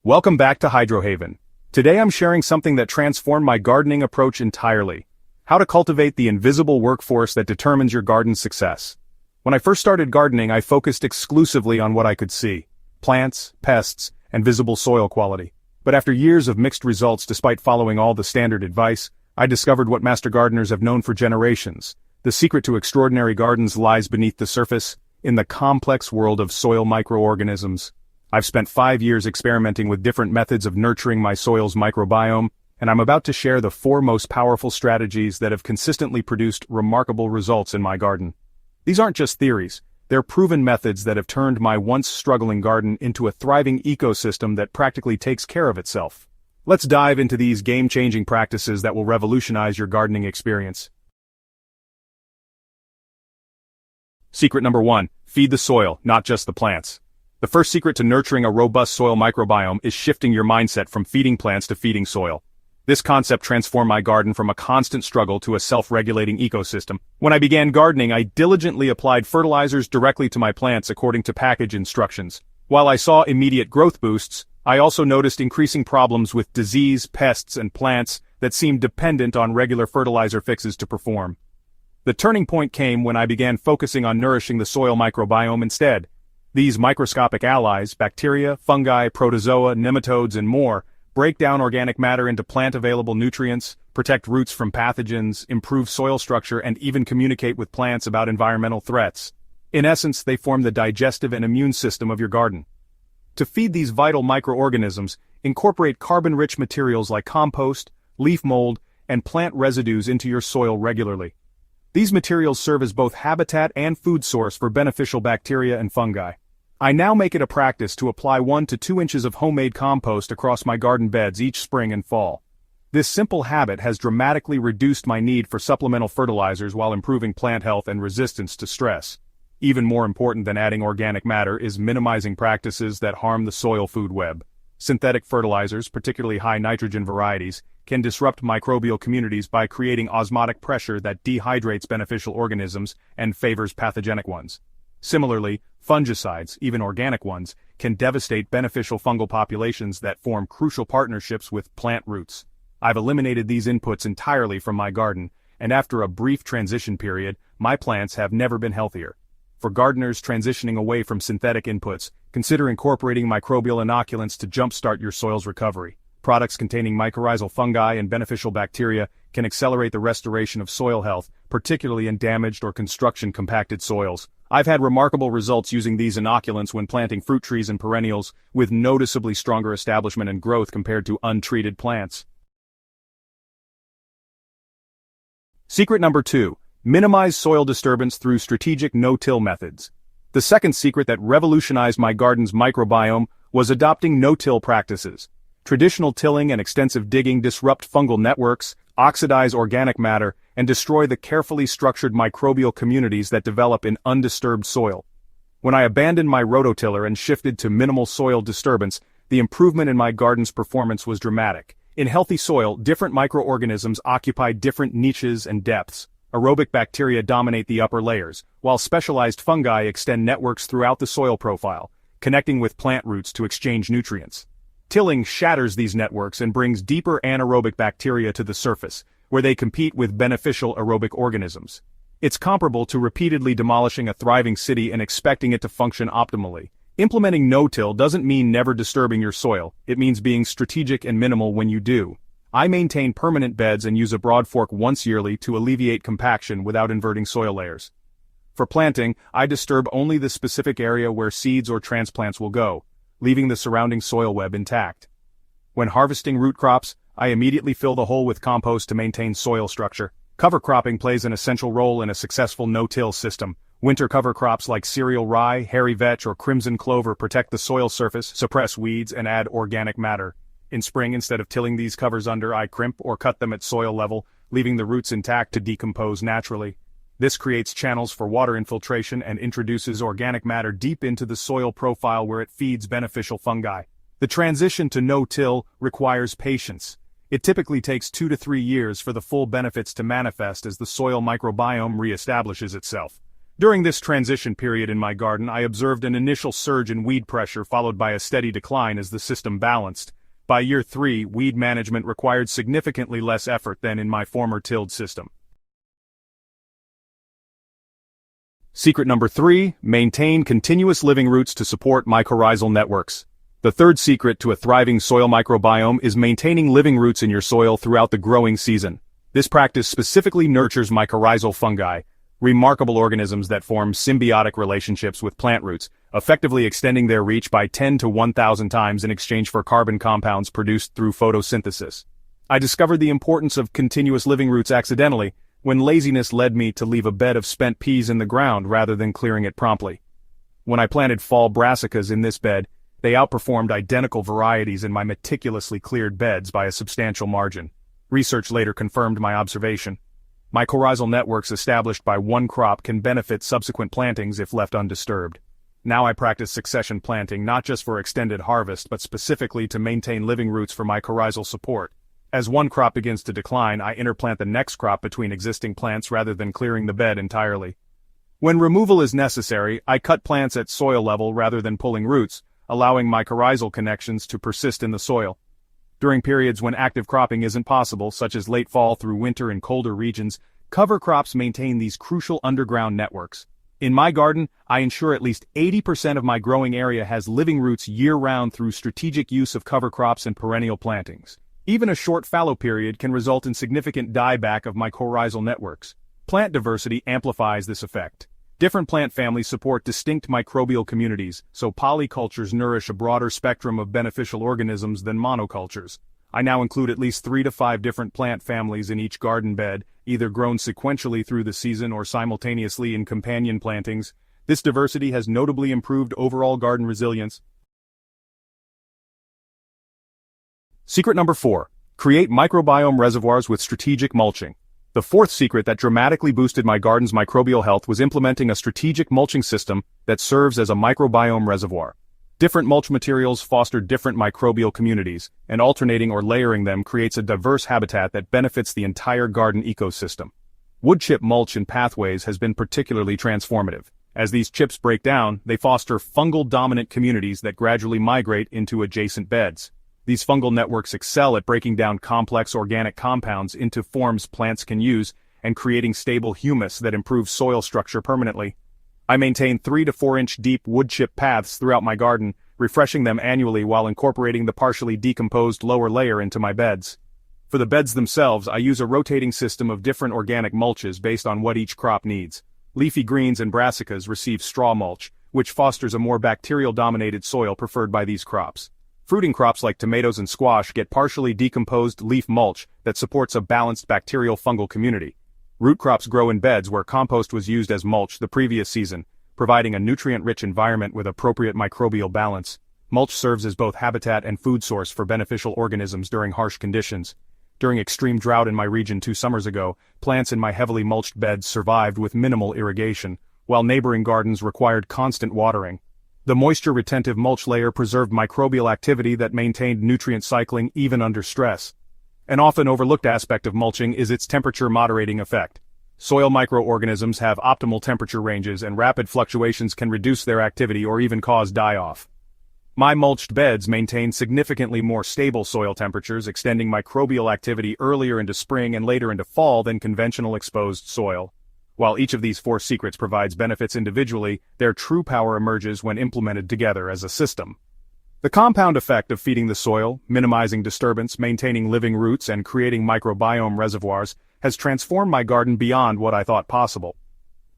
Welcome back to Hydrohaven. Today I'm sharing something that transformed my gardening approach entirely. How to cultivate the invisible workforce that determines your garden's success. When I first started gardening, I focused exclusively on what I could see: plants, pests, and visible soil quality. But after years of mixed results despite following all the standard advice, I discovered what master gardeners have known for generations. The secret to extraordinary gardens lies beneath the surface, in the complex world of soil microorganisms. I've spent 5 years experimenting with different methods of nurturing my soil's microbiome, and I'm about to share the 4 most powerful strategies that have consistently produced remarkable results in my garden. These aren't just theories, they're proven methods that have turned my once struggling garden into a thriving ecosystem that practically takes care of itself. Let's dive into these game-changing practices that will revolutionize your gardening experience. Secret number 1, feed the soil, not just the plants. The first secret to nurturing a robust soil microbiome is shifting your mindset from feeding plants to feeding soil. This concept transformed my garden from a constant struggle to a self-regulating ecosystem. When I began gardening, I diligently applied fertilizers directly to my plants according to package instructions. While I saw immediate growth boosts, I also noticed increasing problems with disease, pests, and plants that seemed dependent on regular fertilizer fixes to perform. The turning point came when I began focusing on nourishing the soil microbiome instead. These microscopic allies, bacteria, fungi, protozoa, nematodes, and more, break down organic matter into plant-available nutrients, protect roots from pathogens, improve soil structure, and even communicate with plants about environmental threats. In essence, they form the digestive and immune system of your garden. To feed these vital microorganisms, incorporate carbon-rich materials like compost, leaf mold, and plant residues into your soil regularly. These materials serve as both habitat and food source for beneficial bacteria and fungi. I now make it a practice to apply 1 to 2 inches of homemade compost across my garden beds each spring and fall. This simple habit has dramatically reduced my need for supplemental fertilizers while improving plant health and resistance to stress. Even more important than adding organic matter is minimizing practices that harm the soil food web. Synthetic fertilizers, particularly high nitrogen varieties, can disrupt microbial communities by creating osmotic pressure that dehydrates beneficial organisms and favors pathogenic ones. Similarly, fungicides, even organic ones, can devastate beneficial fungal populations that form crucial partnerships with plant roots. I've eliminated these inputs entirely from my garden, and after a brief transition period, my plants have never been healthier. For gardeners transitioning away from synthetic inputs, consider incorporating microbial inoculants to jumpstart your soil's recovery. Products containing mycorrhizal fungi and beneficial bacteria can accelerate the restoration of soil health, particularly in damaged or construction-compacted soils. I've had remarkable results using these inoculants when planting fruit trees and perennials, with noticeably stronger establishment and growth compared to untreated plants. Secret number 2, minimize soil disturbance through strategic no-till methods. The second secret that revolutionized my garden's microbiome was adopting no-till practices. Traditional tilling and extensive digging disrupt fungal networks, oxidize organic matter, and destroy the carefully structured microbial communities that develop in undisturbed soil. When I abandoned my rototiller and shifted to minimal soil disturbance, the improvement in my garden's performance was dramatic. In healthy soil, different microorganisms occupy different niches and depths. Aerobic bacteria dominate the upper layers, while specialized fungi extend networks throughout the soil profile, connecting with plant roots to exchange nutrients. Tilling shatters these networks and brings deeper anaerobic bacteria to the surface, where they compete with beneficial aerobic organisms. It's comparable to repeatedly demolishing a thriving city and expecting it to function optimally. Implementing no-till doesn't mean never disturbing your soil, it means being strategic and minimal when you do. I maintain permanent beds and use a broad fork once yearly to alleviate compaction without inverting soil layers. For planting, I disturb only the specific area where seeds or transplants will go, leaving the surrounding soil web intact. When harvesting root crops, I immediately fill the hole with compost to maintain soil structure. Cover cropping plays an essential role in a successful no-till system. Winter cover crops like cereal rye, hairy vetch, or crimson clover protect the soil surface, suppress weeds, and add organic matter. In spring, instead of tilling these covers under, I crimp or cut them at soil level, leaving the roots intact to decompose naturally. This creates channels for water infiltration and introduces organic matter deep into the soil profile where it feeds beneficial fungi. The transition to no-till requires patience. It typically takes 2 to 3 years for the full benefits to manifest as the soil microbiome reestablishes itself. During this transition period in my garden, I observed an initial surge in weed pressure followed by a steady decline as the system balanced. By year 3, weed management required significantly less effort than in my former tilled system. Secret number 3, maintain continuous living roots to support mycorrhizal networks. The third secret to a thriving soil microbiome is maintaining living roots in your soil throughout the growing season. This practice specifically nurtures mycorrhizal fungi, remarkable organisms that form symbiotic relationships with plant roots, effectively extending their reach by 10 to 1,000 times in exchange for carbon compounds produced through photosynthesis. I discovered the importance of continuous living roots accidentally, when laziness led me to leave a bed of spent peas in the ground rather than clearing it promptly. When I planted fall brassicas in this bed, they outperformed identical varieties in my meticulously cleared beds by a substantial margin. Research later confirmed my observation. Mycorrhizal networks established by one crop can benefit subsequent plantings if left undisturbed. Now I practice succession planting not just for extended harvest but specifically to maintain living roots for mycorrhizal support. As one crop begins to decline, I interplant the next crop between existing plants rather than clearing the bed entirely. When removal is necessary, I cut plants at soil level rather than pulling roots, allowing mycorrhizal connections to persist in the soil. During periods when active cropping isn't possible, such as late fall through winter in colder regions, cover crops maintain these crucial underground networks. In my garden, I ensure at least 80% of my growing area has living roots year-round through strategic use of cover crops and perennial plantings. Even a short fallow period can result in significant dieback of mycorrhizal networks. Plant diversity amplifies this effect. Different plant families support distinct microbial communities, so polycultures nourish a broader spectrum of beneficial organisms than monocultures. I now include at least 3 to 5 different plant families in each garden bed, either grown sequentially through the season or simultaneously in companion plantings. This diversity has notably improved overall garden resilience. Secret number 4. Create microbiome reservoirs with strategic mulching. The fourth secret that dramatically boosted my garden's microbial health was implementing a strategic mulching system that serves as a microbiome reservoir. Different mulch materials foster different microbial communities, and alternating or layering them creates a diverse habitat that benefits the entire garden ecosystem. Wood chip mulch in pathways has been particularly transformative. As these chips break down, they foster fungal-dominant communities that gradually migrate into adjacent beds. These fungal networks excel at breaking down complex organic compounds into forms plants can use and creating stable humus that improves soil structure permanently. I maintain 3 to 4 inch deep wood chip paths throughout my garden, refreshing them annually while incorporating the partially decomposed lower layer into my beds. For the beds themselves, I use a rotating system of different organic mulches based on what each crop needs. Leafy greens and brassicas receive straw mulch, which fosters a more bacterial-dominated soil preferred by these crops. Fruiting crops like tomatoes and squash get partially decomposed leaf mulch that supports a balanced bacterial-fungal community. Root crops grow in beds where compost was used as mulch the previous season, providing a nutrient-rich environment with appropriate microbial balance. Mulch serves as both habitat and food source for beneficial organisms during harsh conditions. During extreme drought in my region 2 summers ago, plants in my heavily mulched beds survived with minimal irrigation, while neighboring gardens required constant watering. The moisture-retentive mulch layer preserved microbial activity that maintained nutrient cycling even under stress. An often overlooked aspect of mulching is its temperature-moderating effect. Soil microorganisms have optimal temperature ranges and rapid fluctuations can reduce their activity or even cause die-off. My mulched beds maintain significantly more stable soil temperatures, extending microbial activity earlier into spring and later into fall than conventional exposed soil. While each of these 4 secrets provides benefits individually, their true power emerges when implemented together as a system. The compound effect of feeding the soil, minimizing disturbance, maintaining living roots, and creating microbiome reservoirs has transformed my garden beyond what I thought possible.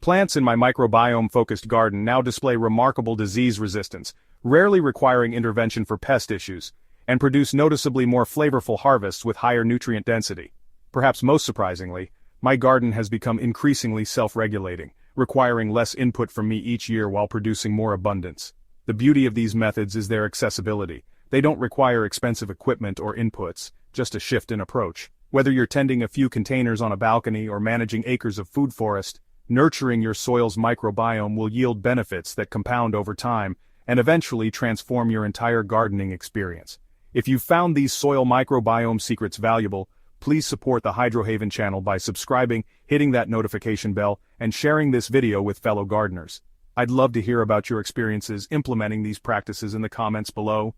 Plants in my microbiome-focused garden now display remarkable disease resistance, rarely requiring intervention for pest issues, and produce noticeably more flavorful harvests with higher nutrient density. Perhaps most surprisingly, my garden has become increasingly self-regulating, requiring less input from me each year while producing more abundance. The beauty of these methods is their accessibility. They don't require expensive equipment or inputs, just a shift in approach. Whether you're tending a few containers on a balcony or managing acres of food forest, nurturing your soil's microbiome will yield benefits that compound over time and eventually transform your entire gardening experience. If you found these soil microbiome secrets valuable, please support the Hydrohaven channel by subscribing, hitting that notification bell, and sharing this video with fellow gardeners. I'd love to hear about your experiences implementing these practices in the comments below.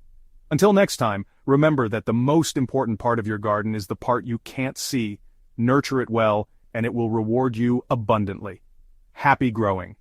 Until next time, remember that the most important part of your garden is the part you can't see. Nurture it well, and it will reward you abundantly. Happy growing!